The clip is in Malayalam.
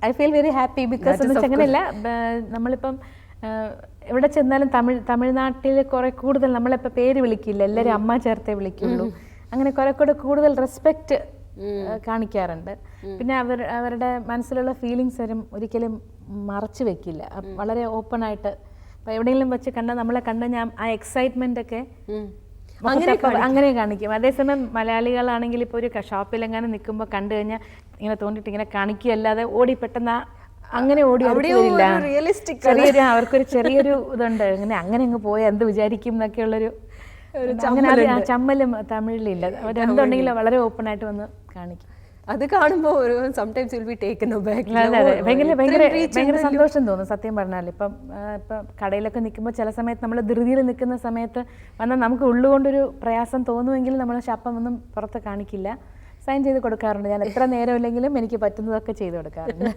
I feel very happy because എന്ന് വെച്ചാൽ അങ്ങനെയല്ല, നമ്മളിപ്പം എവിടെ ചെന്നാലും തമിഴ്നാട്ടിൽ കുറെ കൂടുതൽ നമ്മളിപ്പോൾ പേര് വിളിക്കില്ല, എല്ലാവരും അമ്മ ചേർത്തേ വിളിക്കുള്ളൂ. അങ്ങനെ കുറെ കൂടെ കൂടുതൽ റെസ്പെക്റ്റ് കാണിക്കാറുണ്ട്. പിന്നെ അവരുടെ മനസ്സിലുള്ള ഫീലിങ്സ് വരും ഒരിക്കലും മറച്ചു വെക്കില്ല, വളരെ ഓപ്പൺ ആയിട്ട്. അപ്പോൾ എവിടെയെങ്കിലും വെച്ച് കണ്ടാൽ നമ്മളെ കണ്ട ഞാൻ ആ എക്സൈറ്റ്മെന്റ് ഒക്കെ അങ്ങനെ കാണിക്കും. അതേസമയം മലയാളികളാണെങ്കിൽ ഇപ്പോൾ ഒരു ഷോപ്പിലെങ്ങാനും നിൽക്കുമ്പോൾ കണ്ടു കഴിഞ്ഞാൽ ഇങ്ങനെ തോന്നിയിട്ട് ഇങ്ങനെ കാണിക്കുകയല്ലാതെ ഓടി പെട്ടെന്ന് അങ്ങനെ ഓടി വരില്ല. ചെറിയൊരു അവർക്കൊരു ചെറിയൊരു ഇതുണ്ട്, അങ്ങനെ അങ്ങ് പോയാൽ എന്ത് വിചാരിക്കും എന്നൊക്കെയുള്ളൊരു അങ്ങനെ ചമ്മലും തമിഴിലില്ല. അവരെന്തുണ്ടെങ്കിലും വളരെ ഓപ്പൺ ആയിട്ട് വന്ന് കാണിക്കും. അത് കാണുമ്പോൾ sometimes will be taken aback. ഭയങ്കര സന്തോഷം തോന്നും സത്യം പറഞ്ഞാൽ. ഇപ്പം കടയിലൊക്കെ നിൽക്കുമ്പോൾ ചില സമയത്ത് നമ്മൾ ധൃതിയിൽ നിൽക്കുന്ന സമയത്ത് വന്നാൽ നമുക്ക് ഉള്ളുകൊണ്ടൊരു പ്രയാസം തോന്നുമെങ്കിലും നമ്മൾ ശപ്പം ഒന്നും പുറത്ത് കാണിക്കില്ല, സൈൻ ചെയ്ത് കൊടുക്കാറുണ്ട്. ഞാൻ എത്ര നേരമില്ലെങ്കിലും എനിക്ക് പറ്റുന്നതൊക്കെ ചെയ്ത് കൊടുക്കാറുണ്ട്.